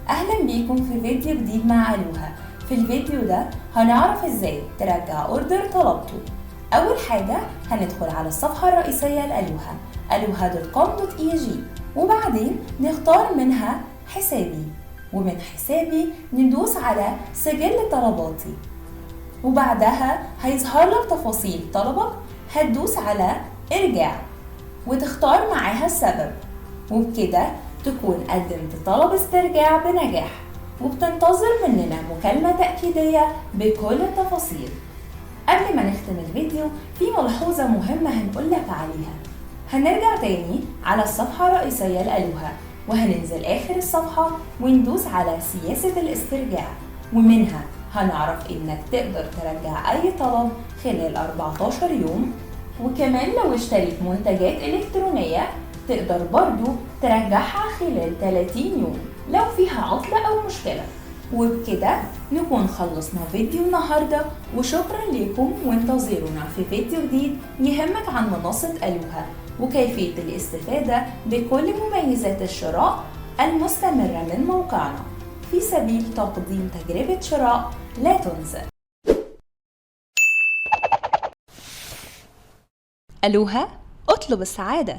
أهلا بيكم في فيديو جديد مع ألوها. في الفيديو ده هنعرف ازاي ترجع اوردر طلبته. أول حاجة هندخل على الصفحة الرئيسية لألوها aluha.com.eg، وبعدين نختار منها حسابي، ومن حسابي ندوس على سجل طلباتي، وبعدها هيظهر لك تفاصيل طلبك. هتدوس على ارجع وتختار معاها السبب، وبكده تكون قدمت طلب استرجاع بنجاح، وبتنتظر مننا مكالمة تأكيدية بكل التفاصيل. قبل ما نختم الفيديو في ملحوظة مهمة هنقولك عليها. هنرجع تاني على الصفحة الرئيسية لألوها، وهننزل آخر الصفحة وندوس على سياسة الاسترجاع، ومنها هنعرف إنك تقدر ترجع أي طلب خلال 14 يوم. وكمان لو اشتريت منتجات إلكترونية تقدر برضو ترجعها خلال 30 يوم لو فيها عطلة أو مشكلة. وبكده نكون خلصنا فيديو النهاردة، وشكرا لكم، وانتظرونا في فيديو جديد يهمك عن منصة ألوها وكيفية الاستفادة بكل مميزات الشراء المستمرة من موقعنا في سبيل تقديم تجربة شراء لا تنسى. ألوها، اطلب السعادة.